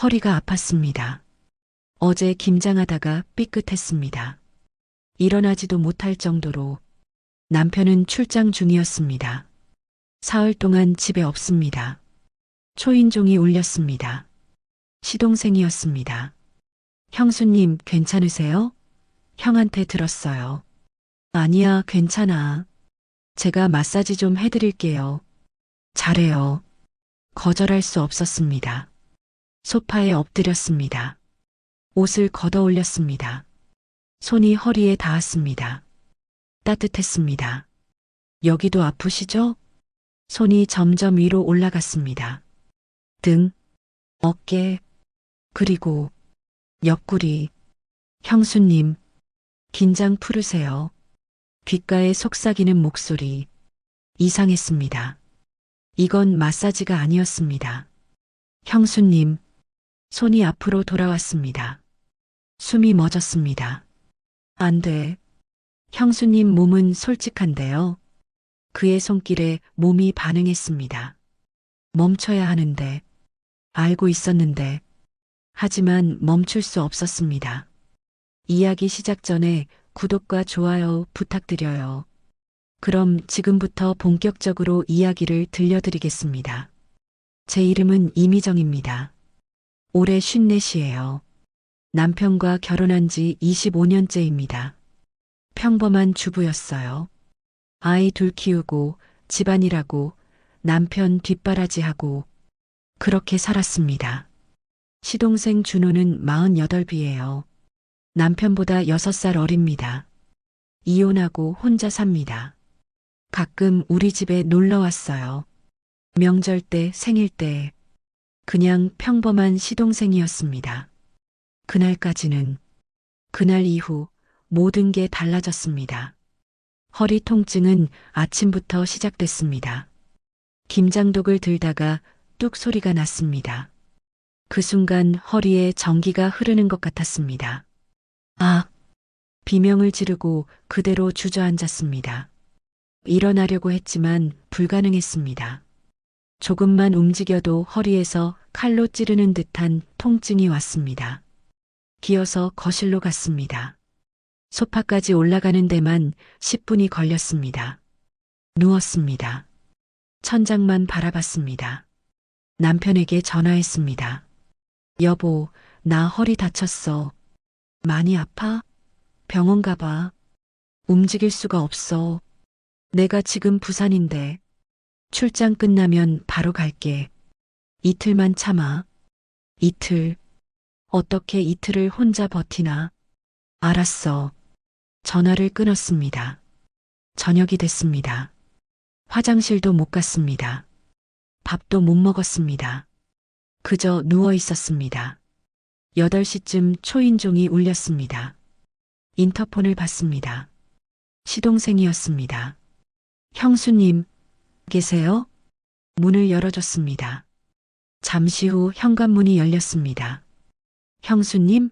허리가 아팠습니다. 어제 김장하다가 삐끗했습니다. 일어나지도 못할 정도로 남편은 출장 중이었습니다. 사흘 동안 집에 없습니다. 초인종이 울렸습니다. 시동생이었습니다. 형수님 괜찮으세요? 형한테 들었어요. 아니야, 괜찮아. 제가 마사지 좀 해드릴게요. 잘해요. 거절할 수 없었습니다. 소파에 엎드렸습니다. 옷을 걷어 올렸습니다. 손이 허리에 닿았습니다. 따뜻했습니다. 여기도 아프시죠? 손이 점점 위로 올라갔습니다. 등, 어깨, 그리고 옆구리. 형수님, 긴장 풀으세요. 귓가에 속삭이는 목소리. 이상했습니다. 이건 마사지가 아니었습니다. 형수님, 손이 앞으로 돌아왔습니다. 숨이 멎었습니다. 안 돼. 형수님 몸은 솔직한데요. 그의 손길에 몸이 반응했습니다. 멈춰야 하는데, 알고 있었는데, 하지만 멈출 수 없었습니다. 이야기 시작 전에 구독과 좋아요 부탁드려요. 그럼 지금부터 본격적으로 이야기를 들려드리겠습니다. 제 이름은 이미정입니다. 올해 54이에요. 남편과 결혼한 지 25년째입니다. 평범한 주부였어요. 아이 둘 키우고 집안일하고 남편 뒷바라지하고 그렇게 살았습니다. 시동생 준호는 48이에요. 남편보다 6살 어립니다. 이혼하고 혼자 삽니다. 가끔 우리 집에 놀러 왔어요. 명절 때, 생일 때, 그냥 평범한 시동생이었습니다. 그날까지는, 그날 이후 모든 게 달라졌습니다. 허리 통증은 아침부터 시작됐습니다. 김장독을 들다가 뚝 소리가 났습니다. 그 순간 허리에 전기가 흐르는 것 같았습니다. 아! 비명을 지르고 그대로 주저앉았습니다. 일어나려고 했지만 불가능했습니다. 조금만 움직여도 허리에서 칼로 찌르는 듯한 통증이 왔습니다. 기어서 거실로 갔습니다. 소파까지 올라가는 데만 10분이 걸렸습니다. 누웠습니다. 천장만 바라봤습니다. 남편에게 전화했습니다. 여보, 나 허리 다쳤어. 많이 아파? 병원 가봐. 움직일 수가 없어. 내가 지금 부산인데. 출장 끝나면 바로 갈게. 이틀만 참아. 이틀. 어떻게 이틀을 혼자 버티나? 알았어. 전화를 끊었습니다. 저녁이 됐습니다. 화장실도 못 갔습니다. 밥도 못 먹었습니다. 그저 누워 있었습니다. 8시쯤 초인종이 울렸습니다. 인터폰을 받습니다. 시동생이었습니다. 형수님, 계세요? 문을 열어줬습니다. 잠시 후 현관문이 열렸습니다. 형수님?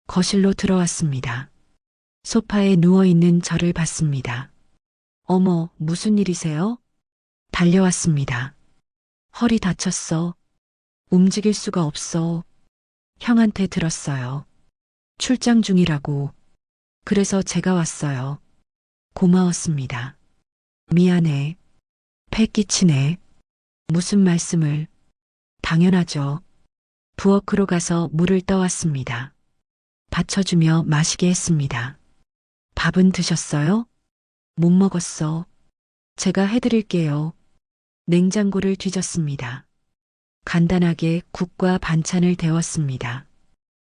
거실로 들어왔습니다. 소파에 누워있는 저를 봤습니다. 어머, 무슨 일이세요? 달려왔습니다. 허리 다쳤어. 움직일 수가 없어. 형한테 들었어요. 출장 중이라고. 그래서 제가 왔어요. 고마웠습니다. 미안해. 패 끼치네. 무슨 말씀을. 당연하죠. 부엌으로 가서 물을 떠왔습니다. 받쳐주며 마시게 했습니다. 밥은 드셨어요? 못 먹었어. 제가 해드릴게요. 냉장고를 뒤졌습니다. 간단하게 국과 반찬을 데웠습니다.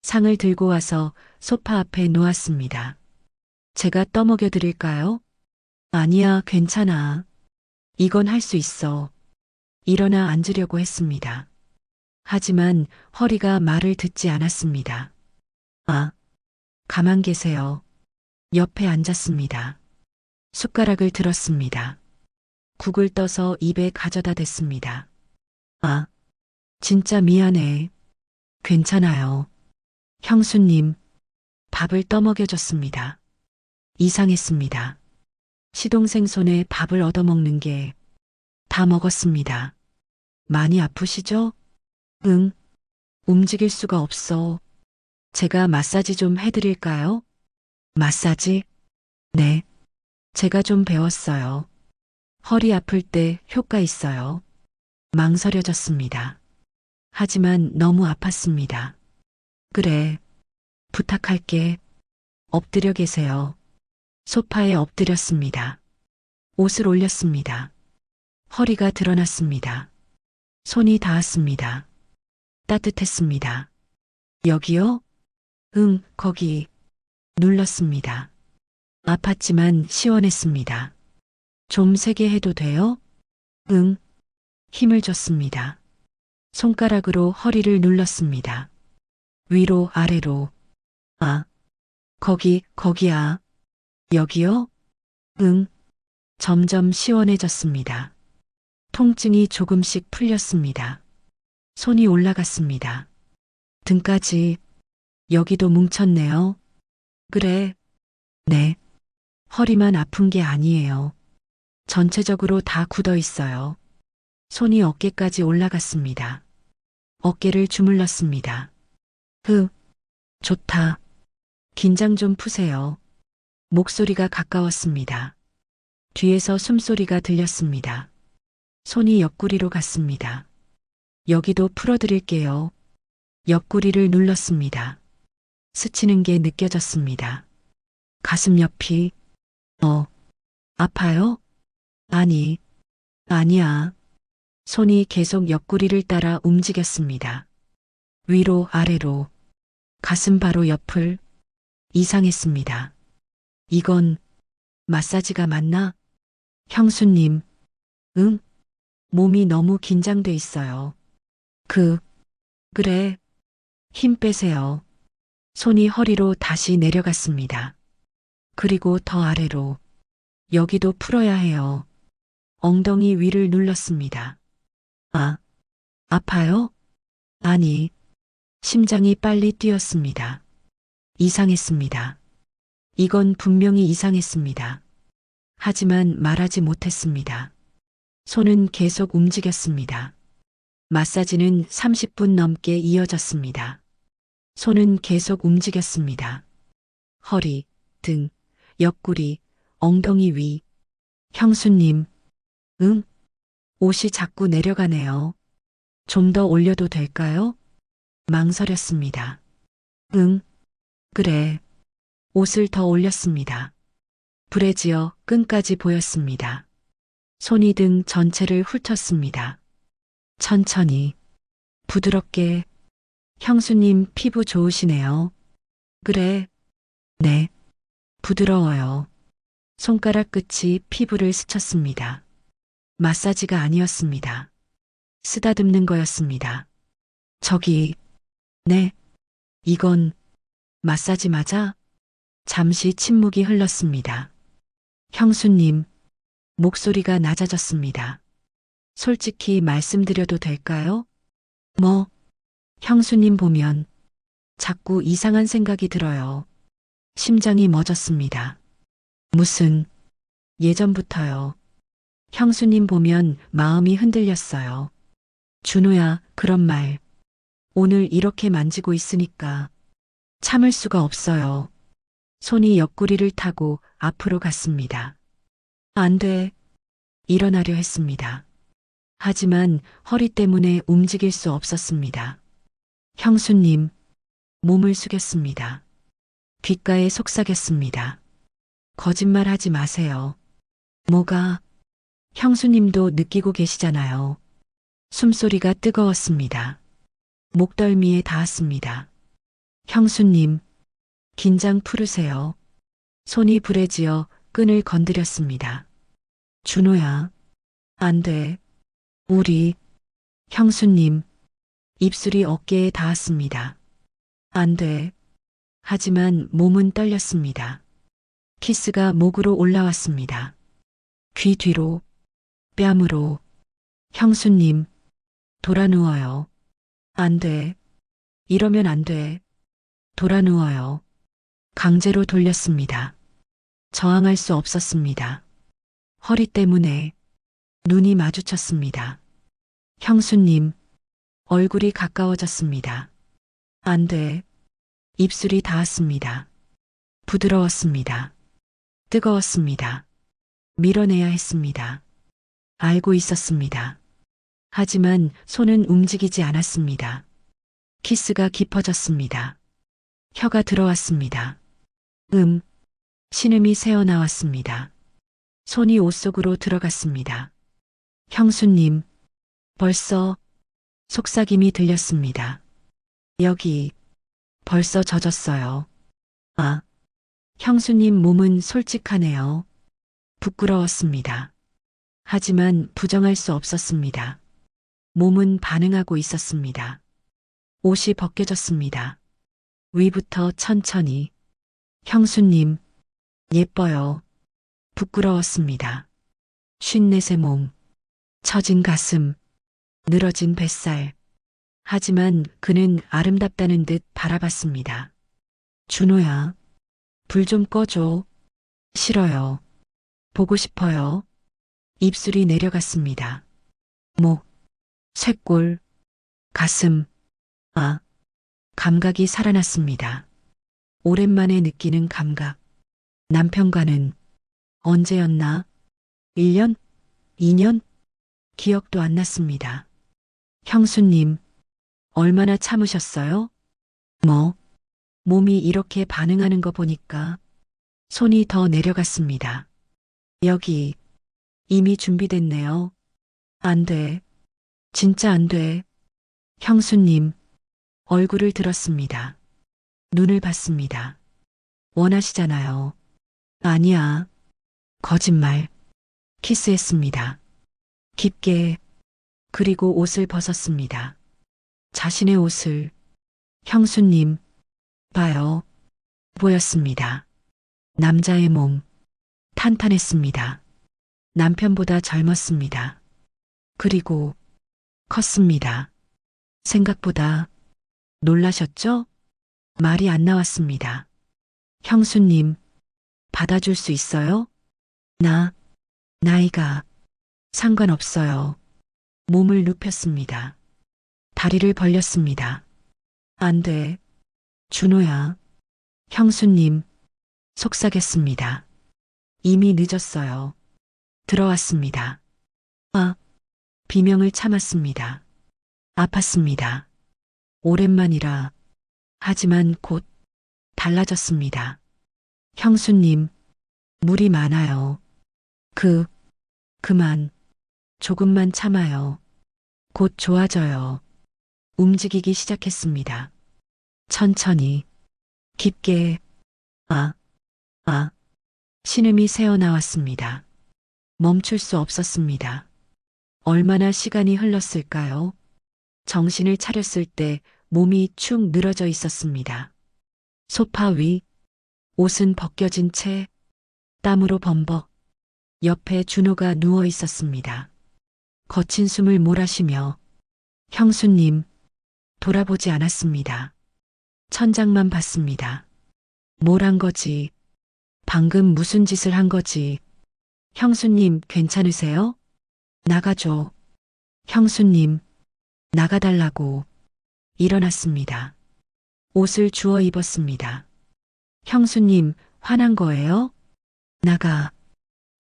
상을 들고 와서 소파 앞에 놓았습니다. 제가 떠먹여 드릴까요? 아니야, 괜찮아. 이건 할 수 있어. 일어나 앉으려고 했습니다. 하지만 허리가 말을 듣지 않았습니다. 아, 가만 계세요. 옆에 앉았습니다. 숟가락을 들었습니다. 국을 떠서 입에 가져다 댔습니다. 아, 진짜 미안해. 괜찮아요. 형수님, 밥을 떠먹여줬습니다. 이상했습니다. 시동생 손에 밥을 얻어먹는 게 다 먹었습니다. 많이 아프시죠? 응. 움직일 수가 없어. 제가 마사지 좀 해드릴까요? 마사지? 네. 제가 좀 배웠어요. 허리 아플 때 효과 있어요. 망설여졌습니다. 하지만 너무 아팠습니다. 그래. 부탁할게. 엎드려 계세요. 소파에 엎드렸습니다. 옷을 올렸습니다. 허리가 드러났습니다. 손이 닿았습니다. 따뜻했습니다. 여기요? 응, 거기. 눌렀습니다. 아팠지만 시원했습니다. 좀 세게 해도 돼요? 응. 힘을 줬습니다. 손가락으로 허리를 눌렀습니다. 위로 아래로. 아, 거기야. 여기요? 응. 점점 시원해졌습니다. 통증이 조금씩 풀렸습니다. 손이 올라갔습니다. 등까지. 여기도 뭉쳤네요. 그래. 네. 허리만 아픈 게 아니에요. 전체적으로 다 굳어 있어요. 손이 어깨까지 올라갔습니다. 어깨를 주물렀습니다. 좋다. 긴장 좀 푸세요. 목소리가 가까웠습니다. 뒤에서 숨소리가 들렸습니다. 손이 옆구리로 갔습니다. 여기도 풀어드릴게요. 옆구리를 눌렀습니다. 스치는 게 느껴졌습니다. 가슴 옆이, 아파요? 아니야. 손이 계속 옆구리를 따라 움직였습니다. 위로 아래로, 가슴 바로 옆을. 이상했습니다. 이건 마사지가 맞나? 형수님, 응? 몸이 너무 긴장돼 있어요. 그래. 힘 빼세요. 손이 허리로 다시 내려갔습니다. 그리고 더 아래로. 여기도 풀어야 해요. 엉덩이 위를 눌렀습니다. 아파요? 아니. 심장이 빨리 뛰었습니다. 이상했습니다. 이건 분명히 이상했습니다. 하지만 말하지 못했습니다. 손은 계속 움직였습니다. 마사지는 30분 넘게 이어졌습니다. 손은 계속 움직였습니다. 허리, 등, 옆구리, 엉덩이 위. 형수님, 응? 옷이 자꾸 내려가네요. 좀 더 올려도 될까요? 망설였습니다. 응, 그래. 옷을 더 올렸습니다. 브래지어 끈까지 보였습니다. 손이 등 전체를 훑었습니다. 천천히, 부드럽게. 형수님 피부 좋으시네요. 그래. 네. 부드러워요. 손가락 끝이 피부를 스쳤습니다. 마사지가 아니었습니다. 쓰다듬는 거였습니다. 네. 이건 마사지 맞아? 잠시 침묵이 흘렀습니다. 형수님, 목소리가 낮아졌습니다. 솔직히 말씀드려도 될까요? 형수님 보면 자꾸 이상한 생각이 들어요. 심장이 멎었습니다. 무슨, 예전부터요. 형수님 보면 마음이 흔들렸어요. 준호야, 그런 말. 오늘 이렇게 만지고 있으니까 참을 수가 없어요. 손이 옆구리를 타고 앞으로 갔습니다. 안 돼. 일어나려 했습니다. 하지만 허리 때문에 움직일 수 없었습니다. 형수님, 몸을 숙였습니다. 귓가에 속삭였습니다. 거짓말하지 마세요. 뭐가? 형수님도 느끼고 계시잖아요. 숨소리가 뜨거웠습니다. 목덜미에 닿았습니다. 형수님, 긴장 풀으세요. 손이 불에지어 끈을 건드렸습니다. 준호야, 안 돼. 형수님, 입술이 어깨에 닿았습니다. 안 돼. 하지만 몸은 떨렸습니다. 키스가 목으로 올라왔습니다. 귀 뒤로, 뺨으로. 형수님, 돌아 누워요. 안 돼. 이러면 안 돼. 돌아 누워요. 강제로 돌렸습니다. 저항할 수 없었습니다. 허리 때문에 눈이 마주쳤습니다. 형수님, 얼굴이 가까워졌습니다. 안 돼. 입술이 닿았습니다. 부드러웠습니다. 뜨거웠습니다. 밀어내야 했습니다. 알고 있었습니다. 하지만 손은 움직이지 않았습니다. 키스가 깊어졌습니다. 혀가 들어왔습니다. 신음이 새어나왔습니다. 손이 옷 속으로 들어갔습니다. 형수님, 벌써 속삭임이 들렸습니다. 여기 벌써 젖었어요. 아, 형수님 몸은 솔직하네요. 부끄러웠습니다. 하지만 부정할 수 없었습니다. 몸은 반응하고 있었습니다. 옷이 벗겨졌습니다. 위부터 천천히. 형수님, 예뻐요. 부끄러웠습니다. 쉰넷의 몸, 처진 가슴, 늘어진 뱃살. 하지만 그는 아름답다는 듯 바라봤습니다. 준호야, 불 좀 꺼줘. 싫어요. 보고 싶어요. 입술이 내려갔습니다. 목, 쇄골, 가슴. 아, 감각이 살아났습니다. 오랜만에 느끼는 감각. 남편과는 언제였나? 1년? 2년? 기억도 안 났습니다. 형수님, 얼마나 참으셨어요? 몸이 이렇게 반응하는 거 보니까 손이 더 내려갔습니다. 여기 이미 준비됐네요. 안 돼. 진짜 안 돼. 형수님, 얼굴을 들었습니다. 눈을 봤습니다. 원하시잖아요. 아니야. 거짓말. 키스했습니다. 깊게. 그리고 옷을 벗었습니다. 자신의 옷을. 형수님, 봐요. 보였습니다. 남자의 몸. 탄탄했습니다. 남편보다 젊었습니다. 그리고 컸습니다. 생각보다. 놀라셨죠? 말이 안 나왔습니다. 형수님, 받아줄 수 있어요? 나이가 상관없어요. 몸을 눕혔습니다. 다리를 벌렸습니다. 안 돼. 준호야. 형수님, 속삭였습니다. 이미 늦었어요. 들어왔습니다. 비명을 참았습니다. 아팠습니다. 오랜만이라. 하지만 곧 달라졌습니다. 형수님, 물이 많아요. 그만. 조금만 참아요. 곧 좋아져요. 움직이기 시작했습니다. 천천히. 깊게. 신음이 새어나왔습니다. 멈출 수 없었습니다. 얼마나 시간이 흘렀을까요? 정신을 차렸을 때 몸이 축 늘어져 있었습니다. 소파 위, 옷은 벗겨진 채 땀으로 범벅. 옆에 준호가 누워 있었습니다. 거친 숨을 몰아쉬며 형수님, 돌아보지 않았습니다. 천장만 봤습니다. 뭘 한 거지? 방금 무슨 짓을 한 거지? 형수님, 괜찮으세요? 나가줘. 형수님, 나가달라고. 일어났습니다. 옷을 주워 입었습니다. 형수님, 화난 거예요? 나가.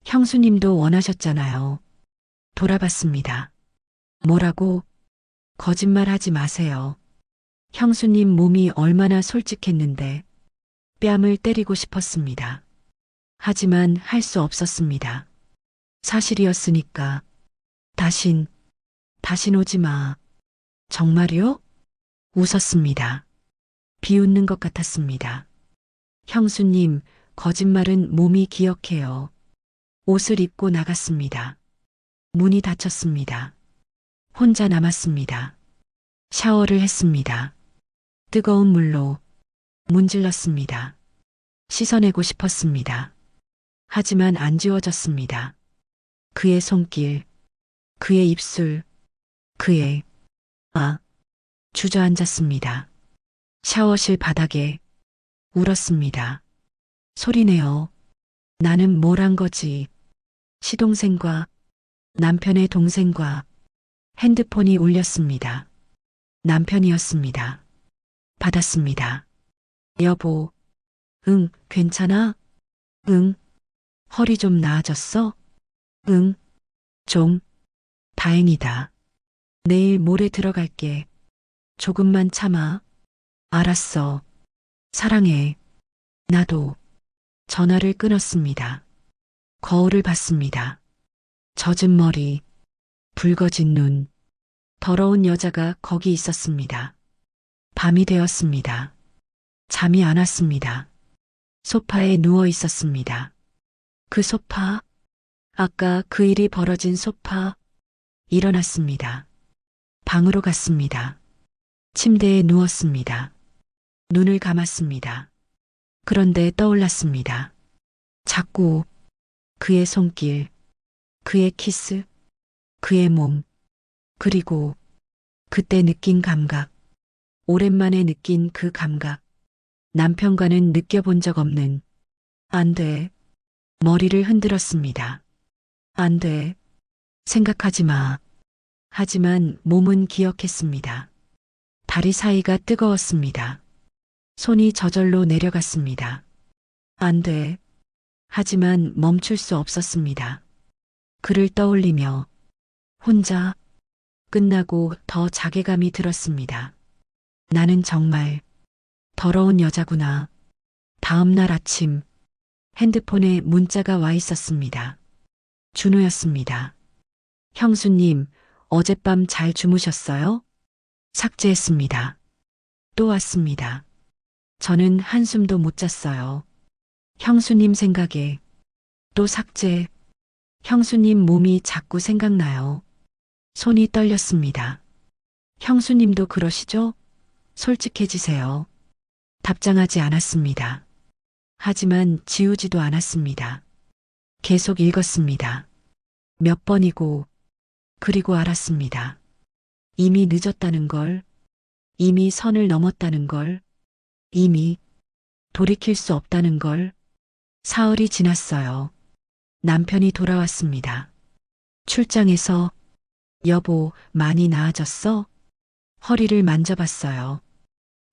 형수님도 원하셨잖아요. 돌아봤습니다. 뭐라고? 거짓말하지 마세요. 형수님 몸이 얼마나 솔직했는데 뺨을 때리고 싶었습니다. 하지만 할 수 없었습니다. 사실이었으니까. 다신 오지 마. 정말요? 웃었습니다. 비웃는 것 같았습니다. 형수님, 거짓말은 몸이 기억해요. 옷을 입고 나갔습니다. 문이 닫혔습니다. 혼자 남았습니다. 샤워를 했습니다. 뜨거운 물로 문질렀습니다. 씻어내고 싶었습니다. 하지만 안 지워졌습니다. 그의 손길, 그의 입술, 그의 주저앉았습니다. 샤워실 바닥에 울었습니다. 소리내어. 나는 뭘 한 거지? 시동생과 남편의 동생과 핸드폰이 울렸습니다. 남편이었습니다. 받았습니다. 여보, 응, 괜찮아? 응, 허리 좀 나아졌어? 응, 좀, 다행이다. 내일 모레 들어갈게. 조금만 참아. 알았어. 사랑해. 나도. 전화를 끊었습니다. 거울을 봤습니다. 젖은 머리, 붉어진 눈, 더러운 여자가 거기 있었습니다. 밤이 되었습니다. 잠이 안 왔습니다. 소파에 누워 있었습니다. 그 소파, 아까 그 일이 벌어진 소파, 일어났습니다. 방으로 갔습니다. 침대에 누웠습니다. 눈을 감았습니다. 그런데 떠올랐습니다. 자꾸 그의 손길, 그의 키스, 그의 몸, 그리고 그때 느낀 감각, 오랜만에 느낀 그 감각, 남편과는 느껴본 적 없는, 안 돼. 머리를 흔들었습니다. 안 돼. 생각하지 마. 하지만 몸은 기억했습니다. 다리 사이가 뜨거웠습니다. 손이 저절로 내려갔습니다. 안 돼. 하지만 멈출 수 없었습니다. 그를 떠올리며 혼자 끝나고 더 자괴감이 들었습니다. 나는 정말 더러운 여자구나. 다음 날 아침 핸드폰에 문자가 와 있었습니다. 준호였습니다. 형수님, 어젯밤 잘 주무셨어요? 삭제했습니다. 또 왔습니다. 저는 한숨도 못 잤어요. 형수님 생각에 또 삭제. 형수님 몸이 자꾸 생각나요. 손이 떨렸습니다. 형수님도 그러시죠? 솔직해지세요. 답장하지 않았습니다. 하지만 지우지도 않았습니다. 계속 읽었습니다. 몇 번이고, 그리고 알았습니다. 이미 늦었다는 걸, 이미 선을 넘었다는 걸, 이미 돌이킬 수 없다는 걸. 사흘이 지났어요. 남편이 돌아왔습니다. 출장에서 여보, 많이 나아졌어? 허리를 만져봤어요.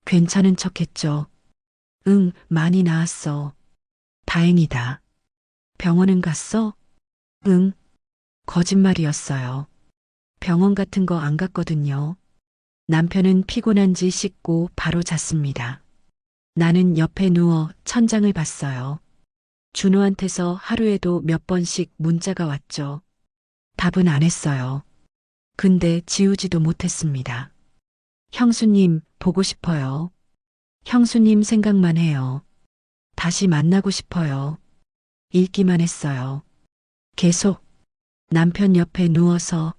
괜찮은 척했죠. 응, 많이 나았어. 다행이다. 병원은 갔어? 응, 거짓말이었어요. 병원 같은 거 안 갔거든요. 남편은 피곤한지 씻고 바로 잤습니다. 나는 옆에 누워 천장을 봤어요. 준호한테서 하루에도 몇 번씩 문자가 왔죠. 답은 안 했어요. 근데 지우지도 못했습니다. 형수님, 보고 싶어요. 형수님 생각만 해요. 다시 만나고 싶어요. 읽기만 했어요. 계속 남편 옆에 누워서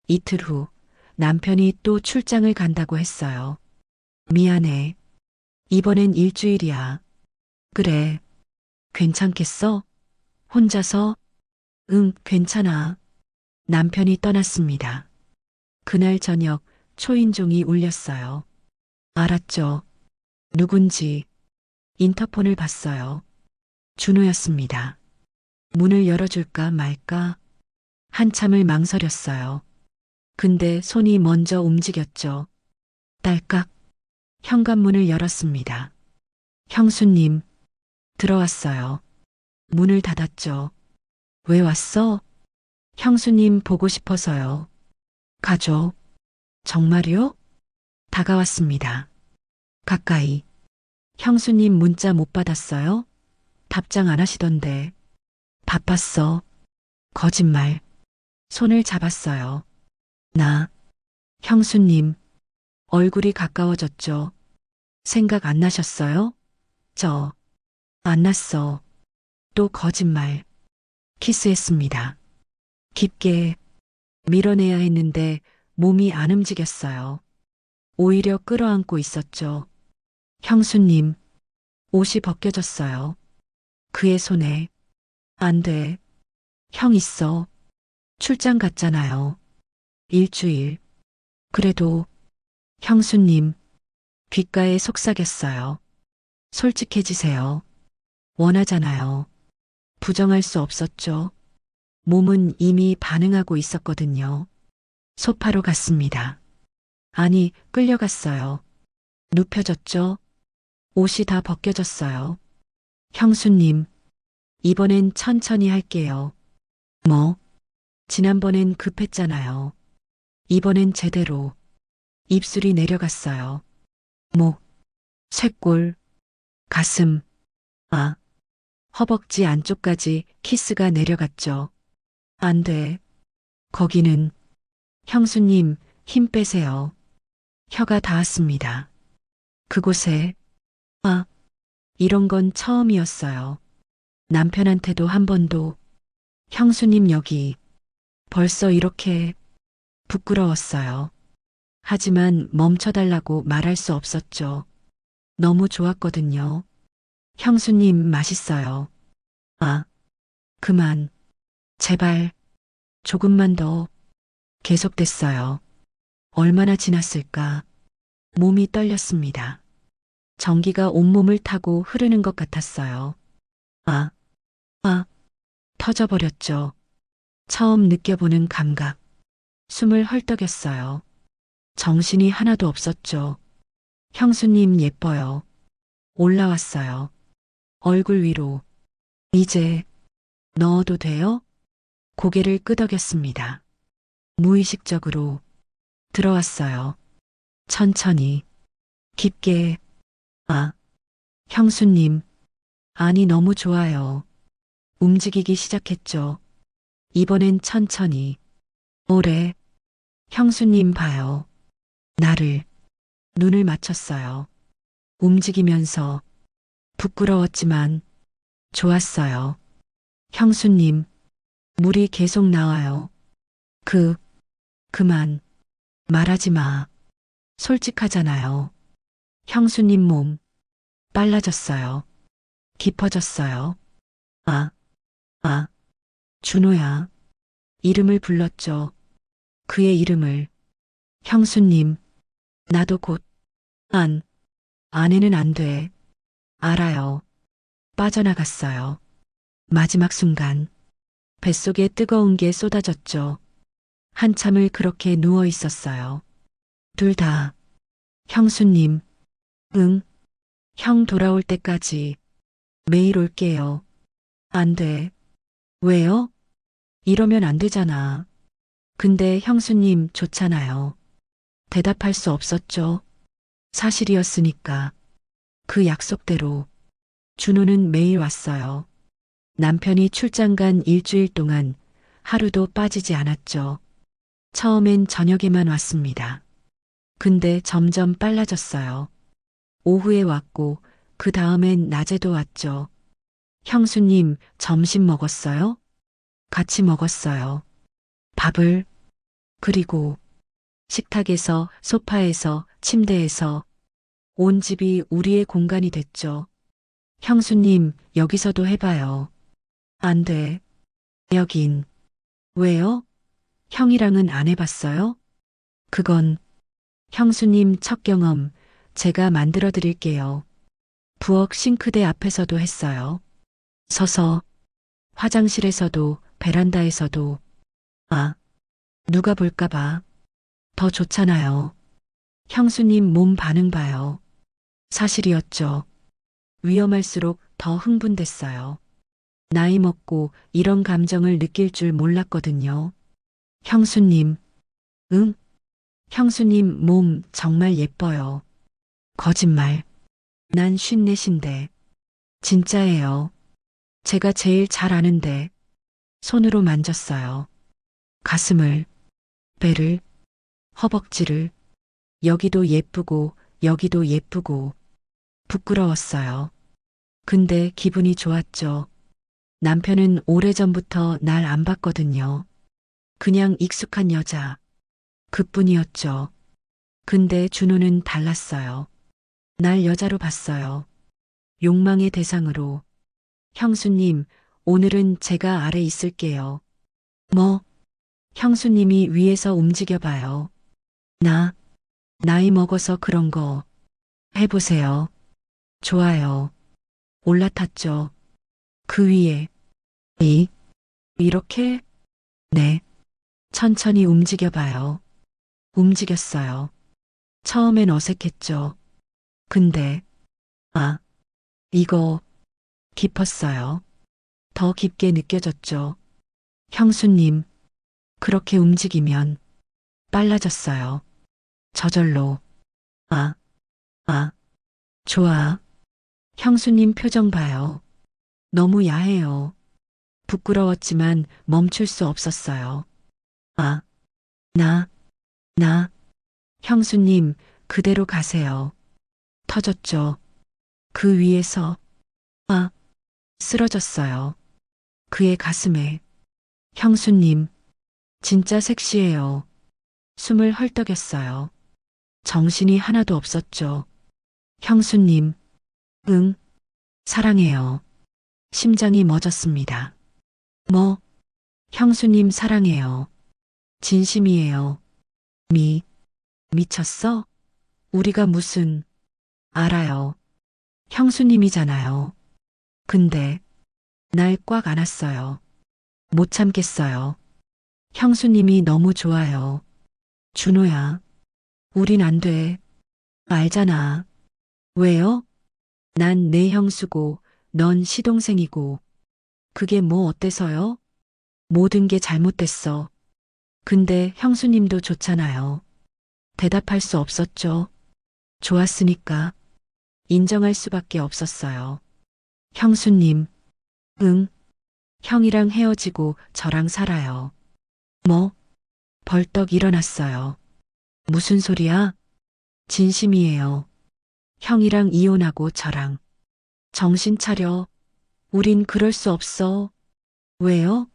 이틀 후 남편이 또 출장을 간다고 했어요. 미안해. 이번엔 일주일이야. 그래. 괜찮겠어? 혼자서? 응, 괜찮아. 남편이 떠났습니다. 그날 저녁 초인종이 울렸어요. 알았죠. 누군지 인터폰을 봤어요. 준호였습니다. 문을 열어줄까 말까 한참을 망설였어요. 근데 손이 먼저 움직였죠. 딸깍 현관문을 열었습니다. 형수님, 들어왔어요. 문을 닫았죠. 왜 왔어? 형수님 보고 싶어서요. 가죠. 정말요? 다가왔습니다. 가까이. 형수님 문자 못 받았어요? 답장 안 하시던데. 바빴어. 거짓말. 손을 잡았어요. 나. 형수님. 얼굴이 가까워졌죠. 생각 안 나셨어요? 저. 안 났어. 또 거짓말. 키스했습니다. 깊게 밀어내야 했는데 몸이 안 움직였어요. 오히려 끌어안고 있었죠. 형수님, 옷이 벗겨졌어요. 그의 손에. 안 돼. 형 있어. 출장 갔잖아요. 일주일. 그래도 형수님, 귓가에 속삭였어요. 솔직해지세요. 원하잖아요. 부정할 수 없었죠. 몸은 이미 반응하고 있었거든요. 소파로 갔습니다. 아니, 끌려갔어요. 눕혀졌죠. 옷이 다 벗겨졌어요. 형수님, 이번엔 천천히 할게요. 뭐, 지난번엔 급했잖아요. 이번엔 제대로. 입술이 내려갔어요. 목, 쇄골, 가슴, 아, 허벅지 안쪽까지 키스가 내려갔죠. 안 돼. 거기는, 형수님, 힘 빼세요. 혀가 닿았습니다. 그곳에, 아, 이런 건 처음이었어요. 남편한테도 한 번도, 형수님 여기, 벌써 이렇게, 부끄러웠어요. 하지만 멈춰달라고 말할 수 없었죠. 너무 좋았거든요. 형수님 맛있어요. 아, 그만. 제발. 조금만 더. 계속됐어요. 얼마나 지났을까. 몸이 떨렸습니다. 전기가 온몸을 타고 흐르는 것 같았어요. 아, 아, 터져버렸죠. 처음 느껴보는 감각. 숨을 헐떡였어요. 정신이 하나도 없었죠. 형수님 예뻐요. 올라왔어요. 얼굴 위로. 이제 넣어도 돼요? 고개를 끄덕였습니다. 무의식적으로 들어왔어요. 천천히, 깊게. 아, 형수님. 아니 너무 좋아요. 움직이기 시작했죠. 이번엔 천천히. 오래. 형수님 봐요. 나를. 눈을 맞췄어요. 움직이면서 부끄러웠지만 좋았어요. 형수님, 물이 계속 나와요. 그만. 말하지 마. 솔직하잖아요. 형수님 몸 빨라졌어요. 깊어졌어요. 아, 아, 준호야. 이름을 불렀죠. 그의 이름을. 형수님, 나도 곧, 아내는 안 돼. 알아요. 빠져나갔어요. 마지막 순간, 뱃속에 뜨거운 게 쏟아졌죠. 한참을 그렇게 누워 있었어요. 둘 다, 형수님, 응, 형 돌아올 때까지 매일 올게요. 안 돼. 왜요? 이러면 안 되잖아. 근데 형수님 좋잖아요. 대답할 수 없었죠. 사실이었으니까. 그 약속대로 준호는 매일 왔어요. 남편이 출장 간 일주일 동안 하루도 빠지지 않았죠. 처음엔 저녁에만 왔습니다. 근데 점점 빨라졌어요. 오후에 왔고 그 다음엔 낮에도 왔죠. 형수님 점심 먹었어요? 같이 먹었어요. 밥을. 그리고 식탁에서, 소파에서, 침대에서 온 집이 우리의 공간이 됐죠. 형수님, 여기서도 해봐요. 안 돼. 여긴. 왜요? 형이랑은 안 해봤어요? 그건 형수님 첫 경험 제가 만들어 드릴게요. 부엌 싱크대 앞에서도 했어요. 서서 화장실에서도 베란다에서도. 아, 누가 볼까봐. 더 좋잖아요. 형수님 몸 반응 봐요. 사실이었죠. 위험할수록 더 흥분됐어요. 나이 먹고 이런 감정을 느낄 줄 몰랐거든요. 형수님, 응? 형수님 몸 정말 예뻐요. 거짓말. 난 54인데. 진짜예요. 제가 제일 잘 아는데. 손으로 만졌어요. 가슴을, 배를, 허벅지를. 여기도 예쁘고, 여기도 예쁘고. 부끄러웠어요. 근데 기분이 좋았죠. 남편은 오래전부터 날 안 봤거든요. 그냥 익숙한 여자. 그뿐이었죠. 근데 준호는 달랐어요. 날 여자로 봤어요. 욕망의 대상으로. 형수님, 오늘은 제가 아래 있을게요. 뭐? 형수님이 위에서 움직여봐요. 나, 나이 먹어서 그런 거. 해보세요. 좋아요. 올라탔죠. 그 위에. 이렇게? 네. 천천히 움직여봐요. 움직였어요. 처음엔 어색했죠. 근데, 아, 이거 깊었어요. 더 깊게 느껴졌죠. 형수님, 그렇게 움직이면 빨라졌어요. 저절로. 아, 아, 좋아. 형수님 표정 봐요. 너무 야해요. 부끄러웠지만 멈출 수 없었어요. 아, 나, 나, 형수님, 그대로 가세요. 터졌죠. 그 위에서, 아, 쓰러졌어요. 그의 가슴에, 형수님, 진짜 섹시해요. 숨을 헐떡였어요. 정신이 하나도 없었죠. 형수님, 응, 사랑해요. 심장이 멎었습니다. 뭐, 형수님 사랑해요. 진심이에요. 미, 미쳤어? 우리가 무슨, 알아요. 형수님이잖아요. 근데, 날 꽉 안았어요. 못 참겠어요. 형수님이 너무 좋아요. 준호야, 우린 안 돼. 알잖아. 왜요? 난 내 형수고, 넌 시동생이고. 그게 뭐 어때서요? 모든 게 잘못됐어. 근데 형수님도 좋잖아요. 대답할 수 없었죠. 좋았으니까. 인정할 수밖에 없었어요. 형수님, 응, 형이랑 헤어지고 저랑 살아요. 뭐? 벌떡 일어났어요. 무슨 소리야? 진심이에요. 형이랑 이혼하고 저랑. 정신 차려. 우린 그럴 수 없어. 왜요?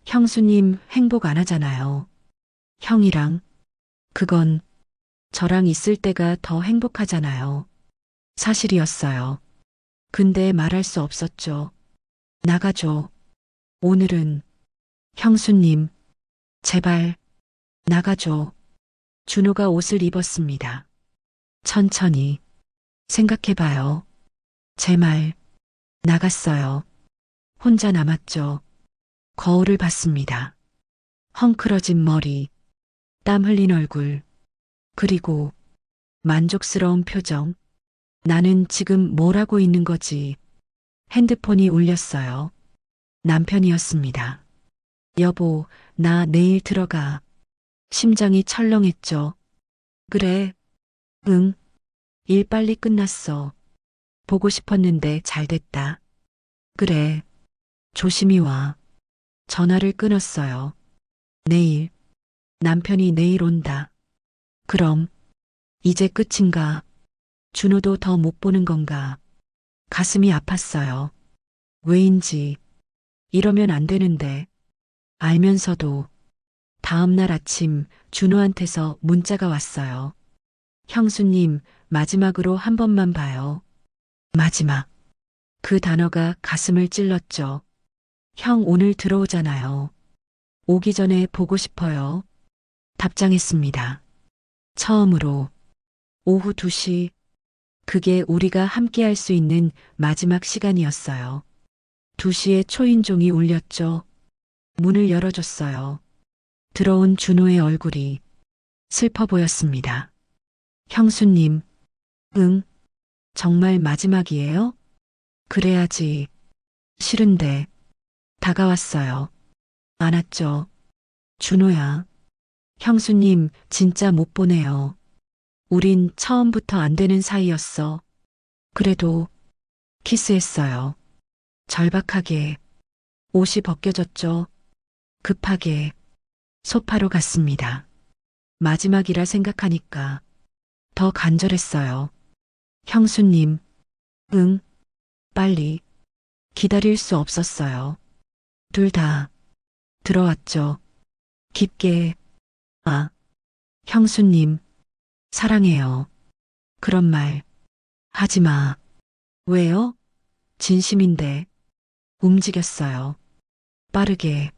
형수님 행복 안 하잖아요. 형이랑. 그건 저랑 있을 때가 더 행복하잖아요. 사실이었어요. 근데 말할 수 없었죠. 나가줘. 오늘은 형수님, 제발 나가줘. 준호가 옷을 입었습니다. 천천히 생각해봐요. 제 말 나갔어요. 혼자 남았죠. 거울을 봤습니다. 헝클어진 머리, 땀 흘린 얼굴, 그리고 만족스러운 표정. 나는 지금 뭘 하고 있는 거지? 핸드폰이 울렸어요. 남편이었습니다. 여보, 나 내일 들어가. 심장이 철렁했죠. 그래, 응, 일 빨리 끝났어. 보고 싶었는데 잘 됐다. 그래, 조심히 와. 전화를 끊었어요. 내일, 남편이 내일 온다. 그럼, 이제 끝인가? 준호도 더 못 보는 건가? 가슴이 아팠어요. 왜인지, 이러면 안 되는데, 알면서도, 다음 날 아침 준호한테서 문자가 왔어요. 형수님, 마지막으로 한 번만 봐요. 마지막. 그 단어가 가슴을 찔렀죠. 형 오늘 들어오잖아요. 오기 전에 보고 싶어요. 답장했습니다. 처음으로 오후 2시, 그게 우리가 함께 할 수 있는 마지막 시간이었어요. 2시에 초인종이 울렸죠. 문을 열어줬어요. 들어온 준호의 얼굴이 슬퍼 보였습니다. 형수님, 응, 정말 마지막이에요? 그래야지. 싫은데. 다가왔어요. 안았죠. 준호야. 형수님, 진짜 못 보내요. 우린 처음부터 안 되는 사이였어. 그래도 키스했어요. 절박하게. 옷이 벗겨졌죠. 급하게 소파로 갔습니다. 마지막이라 생각하니까 더 간절했어요. 형수님, 응, 빨리. 기다릴 수 없었어요. 둘 다 들어왔죠. 깊게, 아, 형수님, 사랑해요. 그런 말 하지 마. 왜요? 진심인데. 움직였어요. 빠르게,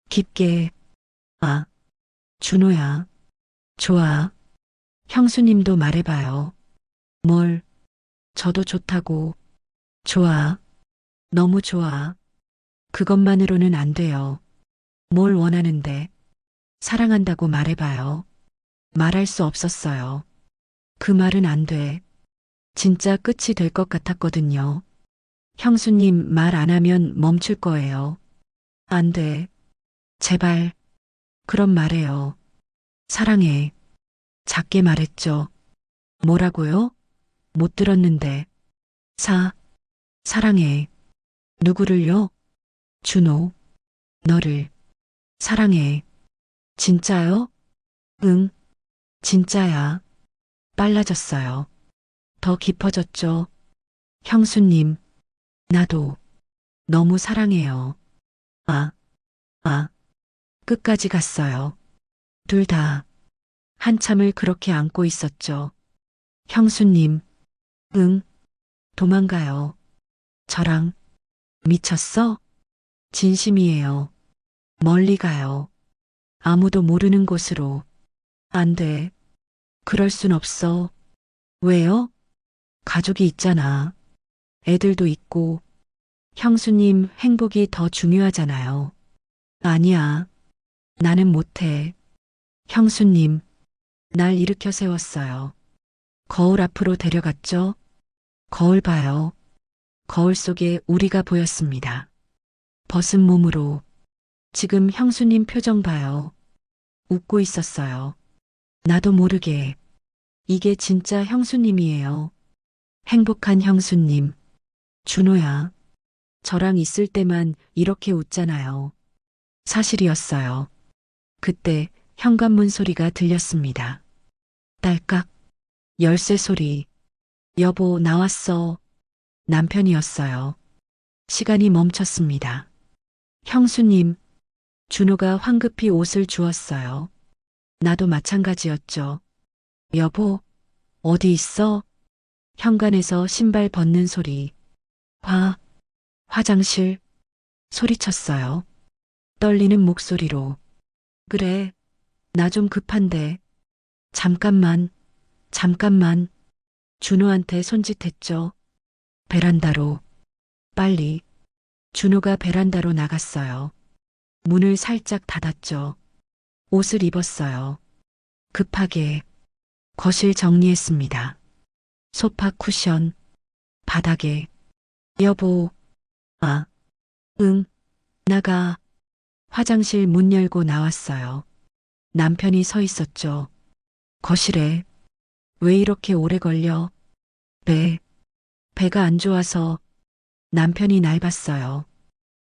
깊게, 아, 준호야. 좋아. 형수님도 말해봐요. 뭘, 저도 좋다고. 좋아. 너무 좋아. 그것만으로는 안 돼요. 뭘 원하는데. 사랑한다고 말해봐요. 말할 수 없었어요. 그 말은 안 돼. 진짜 끝이 될 것 같았거든요. 형수님 말 안 하면 멈출 거예요. 안 돼. 제발. 그럼 말해요. 사랑해. 작게 말했죠. 뭐라고요? 못 들었는데. 사랑해. 누구를요? 준호. 너를. 사랑해. 진짜요? 응, 진짜야. 빨라졌어요. 더 깊어졌죠. 형수님, 나도 너무 사랑해요. 아, 아, 끝까지 갔어요. 둘 다 한참을 그렇게 안고 있었죠. 형수님, 응, 도망가요. 저랑 미쳤어? 진심이에요. 멀리 가요. 아무도 모르는 곳으로. 안 돼. 그럴 순 없어. 왜요? 가족이 있잖아. 애들도 있고. 형수님 행복이 더 중요하잖아요. 아니야. 나는 못해. 형수님, 날 일으켜 세웠어요. 거울 앞으로 데려갔죠? 거울 봐요. 거울 속에 우리가 보였습니다. 벗은 몸으로. 지금 형수님 표정 봐요. 웃고 있었어요. 나도 모르게. 이게 진짜 형수님이에요. 행복한 형수님. 준호야. 저랑 있을 때만 이렇게 웃잖아요. 사실이었어요. 그때 현관문 소리가 들렸습니다. 딸깍. 열쇠 소리. 여보, 나왔어. 남편이었어요. 시간이 멈췄습니다. 형수님, 준호가 황급히 옷을 주었어요. 나도 마찬가지였죠. 여보, 어디 있어? 현관에서 신발 벗는 소리. 화장실. 소리쳤어요. 떨리는 목소리로. 그래, 나 좀 급한데. 잠깐만. 준호한테 손짓했죠. 베란다로. 빨리. 준호가 베란다로 나갔어요. 문을 살짝 닫았죠. 옷을 입었어요. 급하게. 거실 정리했습니다. 소파 쿠션. 바닥에. 여보. 아, 응. 나가. 화장실 문 열고 나왔어요. 남편이 서 있었죠. 거실에. 왜 이렇게 오래 걸려? 배가 안 좋아서. 남편이 날 봤어요.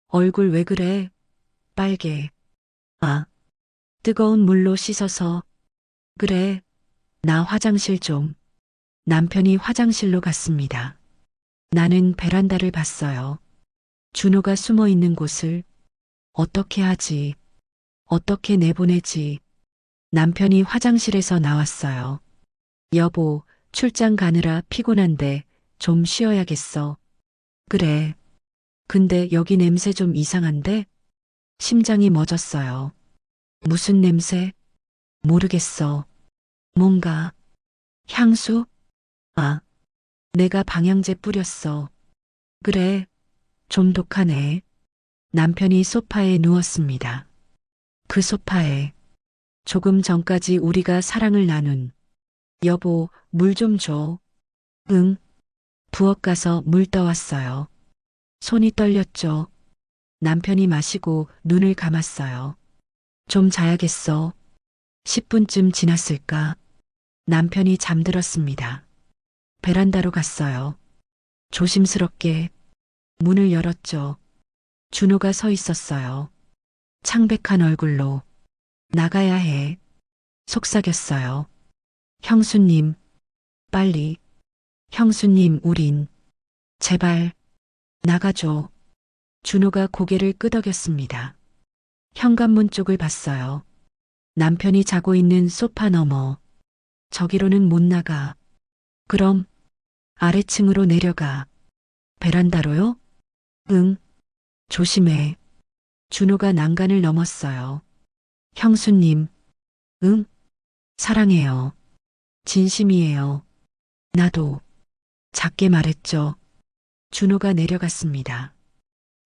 얼굴 왜 그래? 빨개. 아, 뜨거운 물로 씻어서. 그래, 나 화장실 좀. 남편이 화장실로 갔습니다. 나는 베란다를 봤어요. 준호가 숨어 있는 곳을. 어떻게 하지? 어떻게 내보내지? 남편이 화장실에서 나왔어요. 여보, 출장 가느라 피곤한데 좀 쉬어야겠어. 그래. 근데 여기 냄새 좀 이상한데? 심장이 멎었어요. 무슨 냄새? 모르겠어. 뭔가. 향수? 아, 내가 방향제 뿌렸어. 그래, 좀 독하네. 남편이 소파에 누웠습니다. 그 소파에 조금 전까지 우리가 사랑을 나눈. 여보, 물 좀 줘. 응. 부엌 가서 물 떠왔어요. 손이 떨렸죠. 남편이 마시고 눈을 감았어요. 좀 자야겠어. 10분쯤 지났을까? 남편이 잠들었습니다. 베란다로 갔어요. 조심스럽게 문을 열었죠. 준호가 서 있었어요. 창백한 얼굴로. 나가야 해. 속삭였어요. 형수님, 빨리. 형수님, 우린. 제발, 나가줘. 준호가 고개를 끄덕였습니다. 현관문 쪽을 봤어요. 남편이 자고 있는 소파 너머. 저기로는 못 나가. 그럼, 아래층으로 내려가. 베란다로요? 응. 조심해. 준호가 난간을 넘었어요. 형수님, 응? 사랑해요. 진심이에요. 나도. 작게 말했죠. 준호가 내려갔습니다.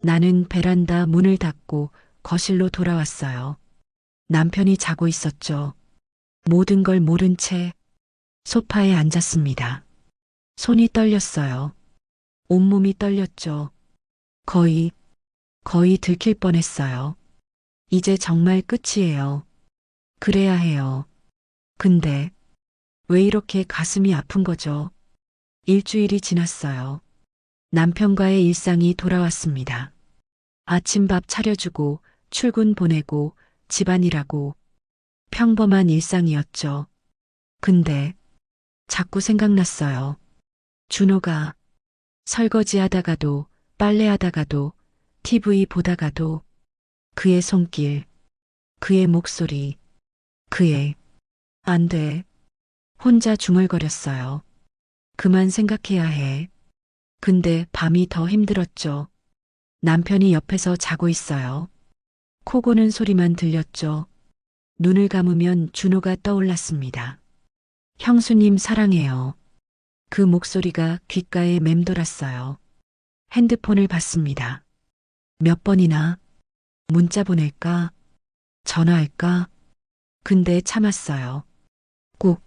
나는 베란다 문을 닫고 거실로 돌아왔어요. 남편이 자고 있었죠. 모든 걸 모른 채 소파에 앉았습니다. 손이 떨렸어요. 온몸이 떨렸죠. 거의 들킬 뻔했어요. 이제 정말 끝이에요. 그래야 해요. 근데 왜 이렇게 가슴이 아픈 거죠? 일주일이 지났어요. 남편과의 일상이 돌아왔습니다. 아침밥 차려주고 출근 보내고 집안일하고 평범한 일상이었죠. 근데 자꾸 생각났어요. 준호가 설거지 하다가도 빨래하다가도 TV 보다가도 그의 손길, 그의 목소리, 그의 안 돼. 혼자 중얼거렸어요. 그만 생각해야 해. 근데 밤이 더 힘들었죠. 남편이 옆에서 자고 있어요. 코 고는 소리만 들렸죠. 눈을 감으면 준호가 떠올랐습니다. 형수님 사랑해요. 그 목소리가 귓가에 맴돌았어요. 핸드폰을 받습니다. 몇 번이나 문자 보낼까? 전화할까? 근데 참았어요. 꼭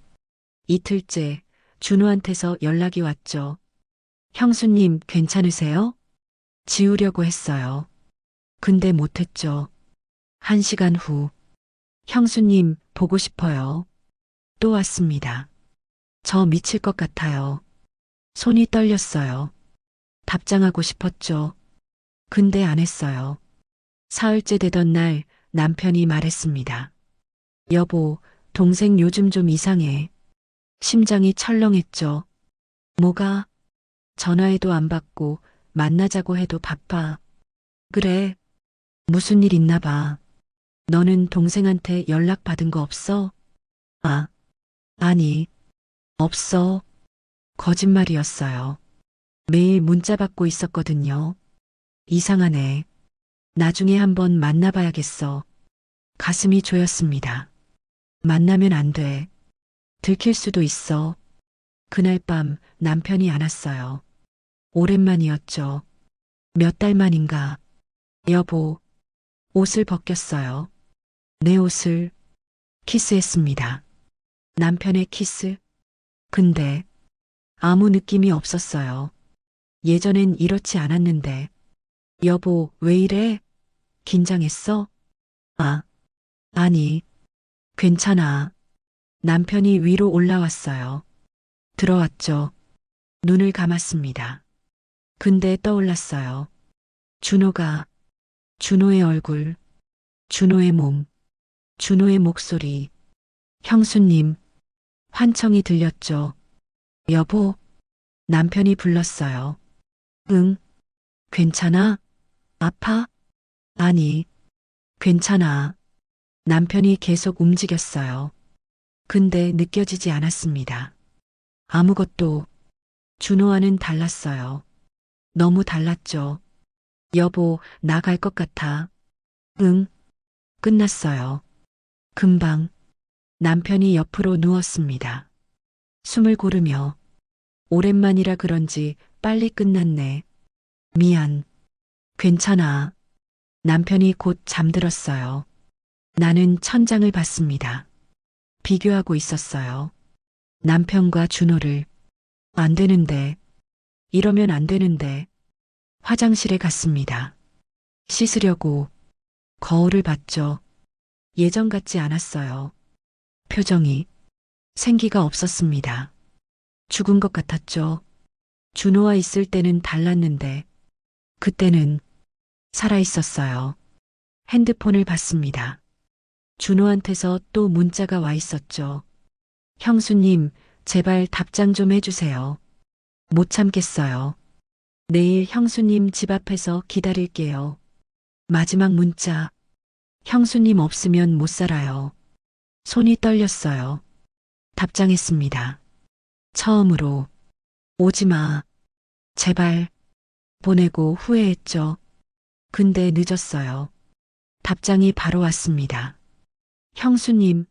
이틀째 준호한테서 연락이 왔죠. 형수님 괜찮으세요? 지우려고 했어요. 근데 못했죠. 1시간 후 형수님 보고 싶어요. 또 왔습니다. 저 미칠 것 같아요. 손이 떨렸어요. 답장하고 싶었죠. 근데 안 했어요. 사흘째 되던 날 남편이 말했습니다. 여보, 동생 요즘 좀 이상해. 심장이 철렁했죠. 뭐가? 전화해도 안 받고 만나자고 해도 바빠. 그래. 무슨 일 있나 봐. 너는 동생한테 연락 받은 거 없어? 아, 아니, 없어. 거짓말이었어요. 매일 문자 받고 있었거든요. 이상하네. 나중에 한번 만나봐야겠어. 가슴이 조였습니다. 만나면 안 돼. 들킬 수도 있어. 그날 밤 남편이 안 왔어요. 오랜만이었죠. 몇 달 만인가. 여보, 옷을 벗겼어요. 내 옷을 키스했습니다. 남편의 키스? 근데 아무 느낌이 없었어요. 예전엔 이렇지 않았는데. 여보, 왜 이래? 긴장했어? 아, 아니, 괜찮아. 남편이 위로 올라왔어요. 들어왔죠. 눈을 감았습니다. 근데 떠올랐어요. 준호가, 준호의 얼굴, 준호의 몸, 준호의 목소리, 형수님, 환청이 들렸죠. 여보, 남편이 불렀어요. 응, 괜찮아? 아파? 아니, 괜찮아. 남편이 계속 움직였어요. 근데 느껴지지 않았습니다. 아무것도 준호와는 달랐어요. 너무 달랐죠. 여보, 나갈 것 같아. 응, 끝났어요. 금방 남편이 옆으로 누웠습니다. 숨을 고르며 오랜만이라 그런지 빨리 끝났네. 미안. 괜찮아. 남편이 곧 잠들었어요. 나는 천장을 봤습니다. 비교하고 있었어요. 남편과 준호를. 안 되는데. 이러면 안 되는데. 화장실에 갔습니다. 씻으려고 거울을 봤죠. 예전 같지 않았어요. 표정이 생기가 없었습니다. 죽은 것 같았죠. 준호와 있을 때는 달랐는데 그때는 살아 있었어요. 핸드폰을 봤습니다. 준호한테서 또 문자가 와 있었죠. 형수님, 제발 답장 좀 해주세요. 못 참겠어요. 내일 형수님 집 앞에서 기다릴게요. 마지막 문자. 형수님 없으면 못 살아요. 손이 떨렸어요. 답장했습니다. 처음으로 오지 마. 제발. 보내고 후회했죠. 근데 늦었어요. 답장이 바로 왔습니다. 형수님,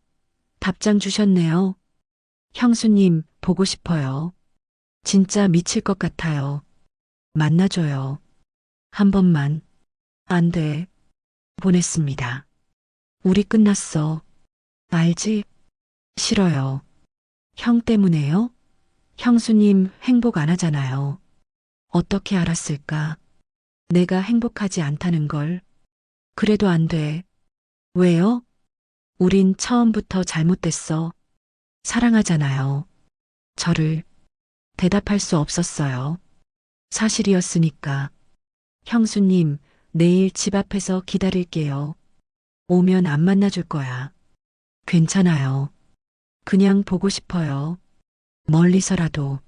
답장 주셨네요. 형수님, 보고 싶어요. 진짜 미칠 것 같아요. 만나줘요. 한 번만. 안 돼. 보냈습니다. 우리 끝났어. 알지? 싫어요. 형 때문에요? 형수님 행복 안 하잖아요. 어떻게 알았을까? 내가 행복하지 않다는 걸. 그래도 안 돼. 왜요? 우린 처음부터 잘못됐어. 사랑하잖아요. 저를 대답할 수 없었어요. 사실이었으니까. 형수님, 내일 집 앞에서 기다릴게요. 오면 안 만나줄 거야. 괜찮아요. 그냥 보고 싶어요. 멀리서라도.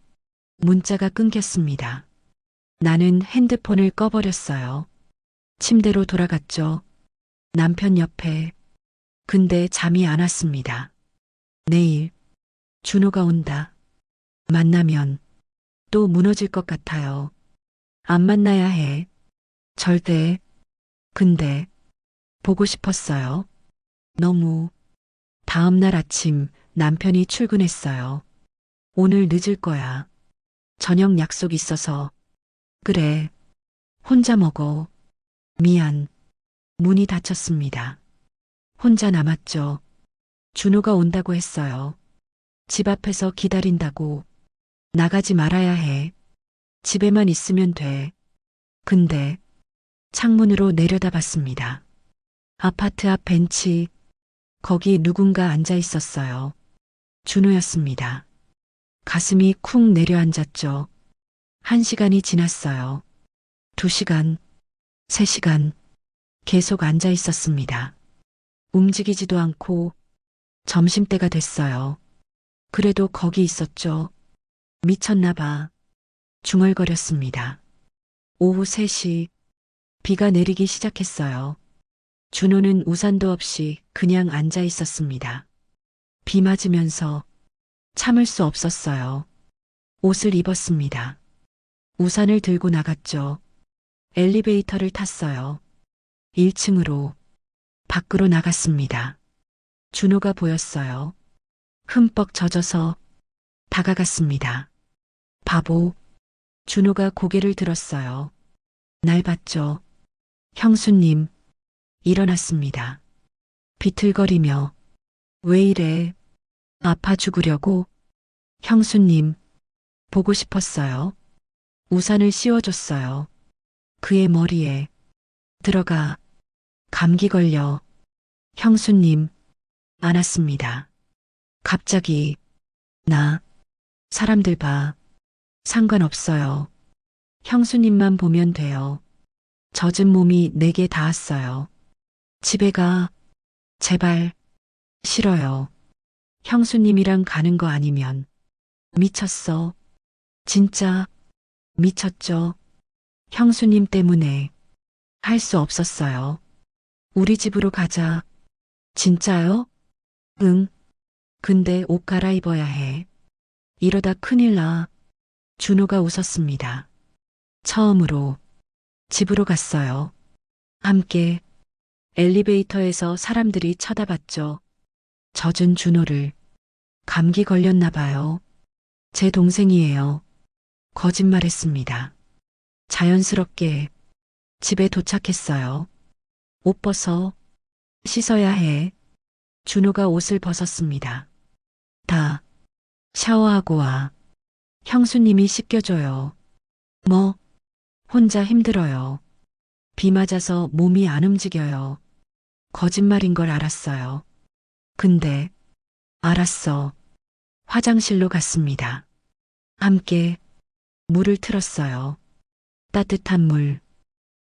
문자가 끊겼습니다. 나는 핸드폰을 꺼버렸어요. 침대로 돌아갔죠. 남편 옆에. 근데 잠이 안 왔습니다. 내일 준호가 온다. 만나면 또 무너질 것 같아요. 안 만나야 해. 절대. 근데 보고 싶었어요. 너무. 다음 날 아침 남편이 출근했어요. 오늘 늦을 거야. 저녁 약속 있어서. 그래. 혼자 먹어. 미안. 문이 닫혔습니다. 혼자 남았죠. 준호가 온다고 했어요. 집 앞에서 기다린다고. 나가지 말아야 해. 집에만 있으면 돼. 근데 창문으로 내려다봤습니다. 아파트 앞 벤치. 거기 누군가 앉아 있었어요. 준호였습니다. 가슴이 쿵 내려앉았죠. 1시간이 지났어요. 2시간, 3시간 계속 앉아 있었습니다. 움직이지도 않고 점심때가 됐어요. 그래도 거기 있었죠. 미쳤나 봐. 중얼거렸습니다. 오후 3시 비가 내리기 시작했어요. 준호는 우산도 없이 그냥 앉아 있었습니다. 비 맞으면서 참을 수 없었어요. 옷을 입었습니다. 우산을 들고 나갔죠. 엘리베이터를 탔어요. 1층으로 밖으로 나갔습니다. 준호가 보였어요. 흠뻑 젖어서 다가갔습니다. 바보. 준호가 고개를 들었어요. 날 봤죠. 형수님. 일어났습니다. 비틀거리며. 왜 이래? 아파 죽으려고? 형수님. 보고 싶었어요. 우산을 씌워줬어요. 그의 머리에. 들어가. 감기 걸려. 형수님. 안았습니다. 갑자기. 나. 사람들 봐. 상관없어요. 형수님만 보면 돼요. 젖은 몸이 내게 닿았어요. 집에 가. 제발. 싫어요. 형수님이랑 가는 거 아니면. 미쳤어. 진짜. 미쳤죠. 형수님 때문에. 할 수 없었어요. 우리 집으로 가자. 진짜요? 응. 근데 옷 갈아입어야 해. 이러다 큰일 나. 준호가 웃었습니다. 처음으로 집으로 갔어요. 함께. 엘리베이터에서 사람들이 쳐다봤죠. 젖은 준호를. 감기 걸렸나 봐요. 제 동생이에요. 거짓말했습니다. 자연스럽게 집에 도착했어요. 옷 벗어. 씻어야 해. 준호가 옷을 벗었습니다. 다. 샤워하고 와. 형수님이 씻겨줘요. 뭐? 혼자 힘들어요. 비 맞아서 몸이 안 움직여요. 거짓말인 걸 알았어요. 근데, 알았어. 화장실로 갔습니다. 함께, 물을 틀었어요. 따뜻한 물.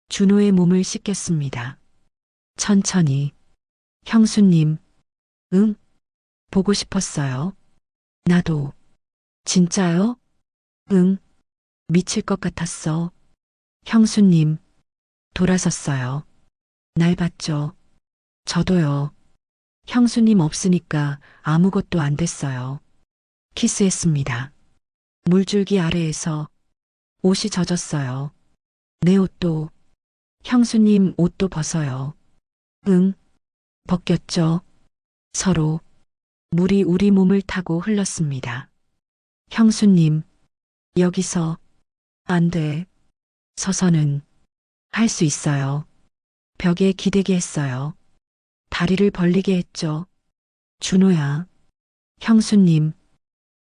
준호의 몸을 씻겼습니다. 천천히. 형수님. 응? 보고 싶었어요. 나도. 진짜요? 응. 미칠 것 같았어. 형수님. 돌아섰어요. 날 봤죠. 저도요. 형수님 없으니까 아무것도 안 됐어요. 키스했습니다. 물줄기 아래에서 옷이 젖었어요. 내 옷도. 형수님 옷도 벗어요. 응. 벗겼죠. 서로. 물이 우리 몸을 타고 흘렀습니다. 형수님. 여기서. 안 돼. 서서는. 할 수 있어요. 벽에 기대게 했어요. 다리를 벌리게 했죠. 준호야. 형수님.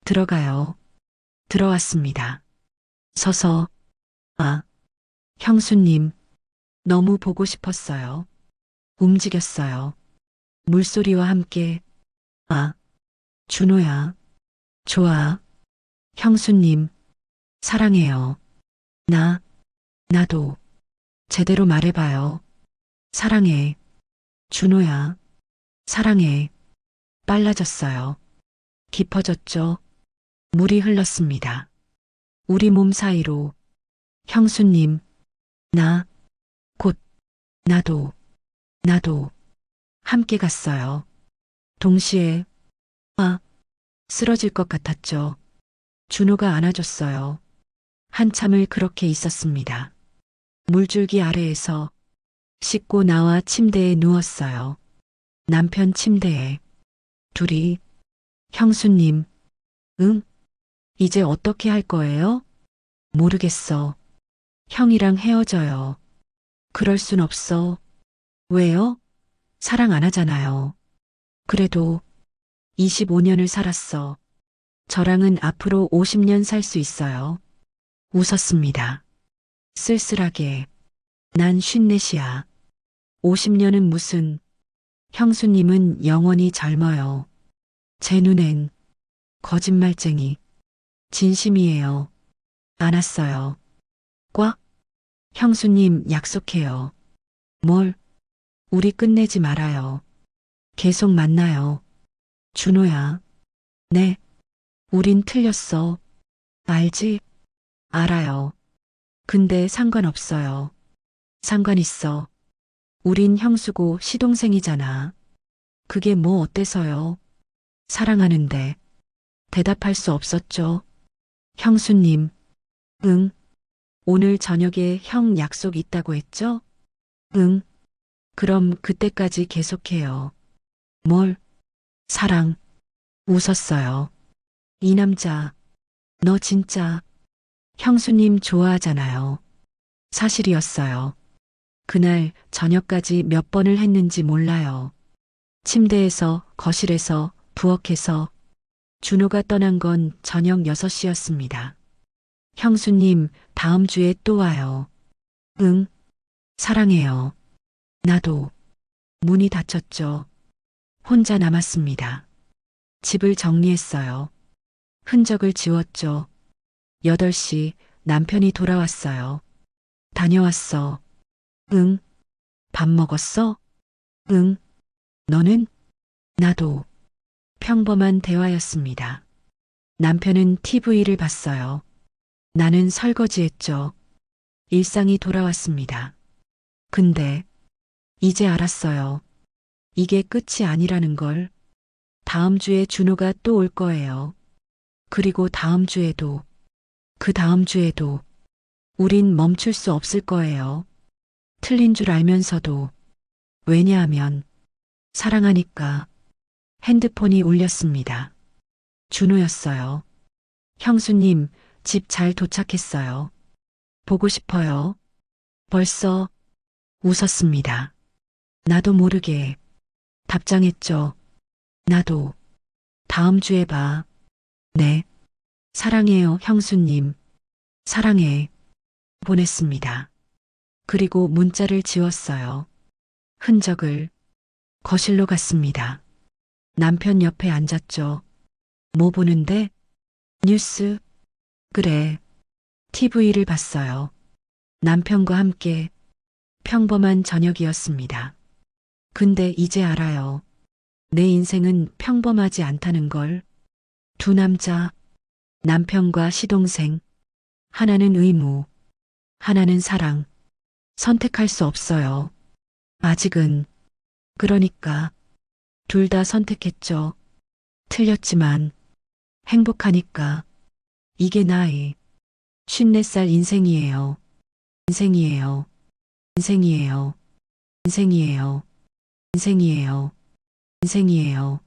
들어가요. 들어왔습니다. 서서, 아, 형수님, 너무 보고 싶었어요. 움직였어요. 물소리와 함께, 아, 준호야, 좋아. 형수님, 사랑해요. 나, 나도. 제대로 말해봐요. 사랑해. 준호야, 사랑해. 빨라졌어요. 깊어졌죠. 물이 흘렀습니다. 우리 몸 사이로. 형수님, 나, 곧, 나도, 함께 갔어요. 동시에, 아, 쓰러질 것 같았죠. 준호가 안아줬어요. 한참을 그렇게 있었습니다. 물줄기 아래에서 씻고 나와 침대에 누웠어요. 남편 침대에. 둘이, 형수님, 응? 이제 어떻게 할 거예요? 모르겠어. 형이랑 헤어져요. 그럴 순 없어. 왜요? 사랑 안 하잖아요. 그래도 25년을 살았어. 저랑은 앞으로 50년 살 수 있어요. 웃었습니다. 쓸쓸하게. 난 54이야. 50년은 무슨, 형수님은 영원히 젊어요. 제 눈엔 거짓말쟁이. 진심이에요. 안았어요. 꽉. 형수님 약속해요. 뭘? 우리 끝내지 말아요. 계속 만나요. 준호야. 네. 우린 틀렸어. 알지? 알아요. 근데 상관없어요. 상관 있어. 우린 형수고 시동생이잖아. 그게 뭐 어때서요? 사랑하는데. 대답할 수 없었죠. 형수님. 응. 오늘 저녁에 형 약속 있다고 했죠? 응. 그럼 그때까지 계속해요. 뭘? 사랑. 웃었어요. 이 남자, 너 진짜 형수님 좋아하잖아요. 사실이었어요. 그날 저녁까지 몇 번을 했는지 몰라요. 침대에서, 거실에서, 부엌에서. 준호가 떠난 건 저녁 6시였습니다. 형수님, 다음 주에 또 와요. 응, 사랑해요. 나도. 문이 닫혔죠. 혼자 남았습니다. 집을 정리했어요. 흔적을 지웠죠. 8시 남편이 돌아왔어요. 다녀왔어. 응. 밥 먹었어? 응. 너는? 나도. 평범한 대화였습니다. 남편은 TV를 봤어요. 나는 설거지했죠. 일상이 돌아왔습니다. 근데 이제 알았어요. 이게 끝이 아니라는 걸. 다음 주에 준호가 또 올 거예요. 그리고 다음 주에도, 그 다음 주에도 우린 멈출 수 없을 거예요. 틀린 줄 알면서도. 왜냐하면 사랑하니까. 핸드폰이 울렸습니다. 준호였어요. 형수님, 집 잘 도착했어요. 보고 싶어요. 벌써 웃었습니다. 나도 모르게 답장했죠. 나도. 다음 주에 봐. 네. 사랑해요, 형수님. 사랑해. 보냈습니다. 그리고 문자를 지웠어요. 흔적을. 거실로 갔습니다. 남편 옆에 앉았죠. 뭐 보는데? 뉴스. 그래. TV를 봤어요. 남편과 함께 평범한 저녁이었습니다. 근데 이제 알아요. 내 인생은 평범하지 않다는 걸. 두 남자, 남편과 시동생. 하나는 의무, 하나는 사랑. 선택할 수 없어요. 아직은. 그러니까 둘 다 선택했죠. 틀렸지만 행복하니까. 이게 나의 54살 인생이에요. 인생이에요. 인생이에요. 인생이에요. 인생이에요. 인생이에요.